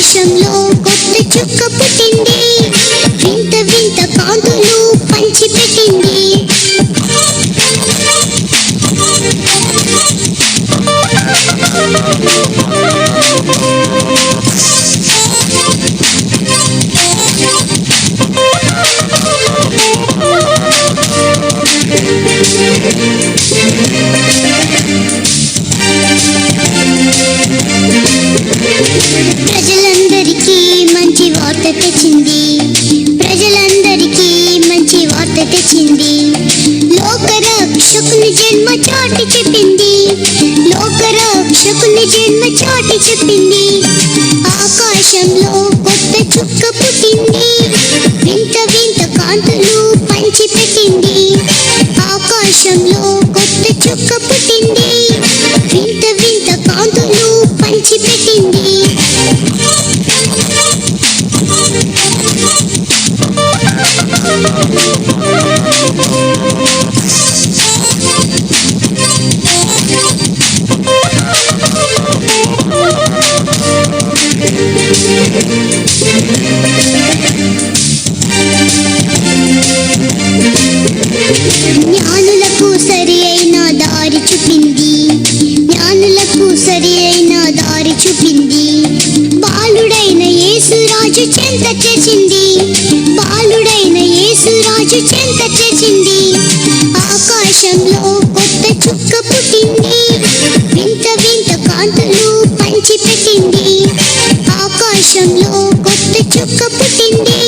ఆకాశంలో కొత్త చుక్క పుట్టింది, వింత వింత కాంతులు పంచిపెట్టింది. ప్రజలందరికీ మంచి వార్త తెచ్చింది, ప్రజలందరికీ మంచి వార్త తెచ్చింది. లోకరక్షకుని జన్మ చాటి చెప్పింది, లోకరక్షకుని జన్మ చాటి చెప్పింది. ఆకాశంలో కొత్త చుక్క పుట్టింది, వింత వింత కాంతులు పంచిపెట్టింది. ఆకాశంలో కొత్త చుక్క పుట్టింది, వింత వింత కాంతులు పంచిపెట్టింది. జ్ఞానులకు సరి అయిన దారి చూపింది, జ్ఞానులకు సరి అయిన దారి చూపింది. బాలుడైన యేసురాజు చెంత చేసింది, బాలుడైన యేసురాజు చెంత చేసింది. ఆకాశంలో కొత్త చుక్క పుట్టింది, వింత వింత కాంతులు పంచిపెట్టింది. ఆకాశంలో కొత్త చుక్క పుట్టింది,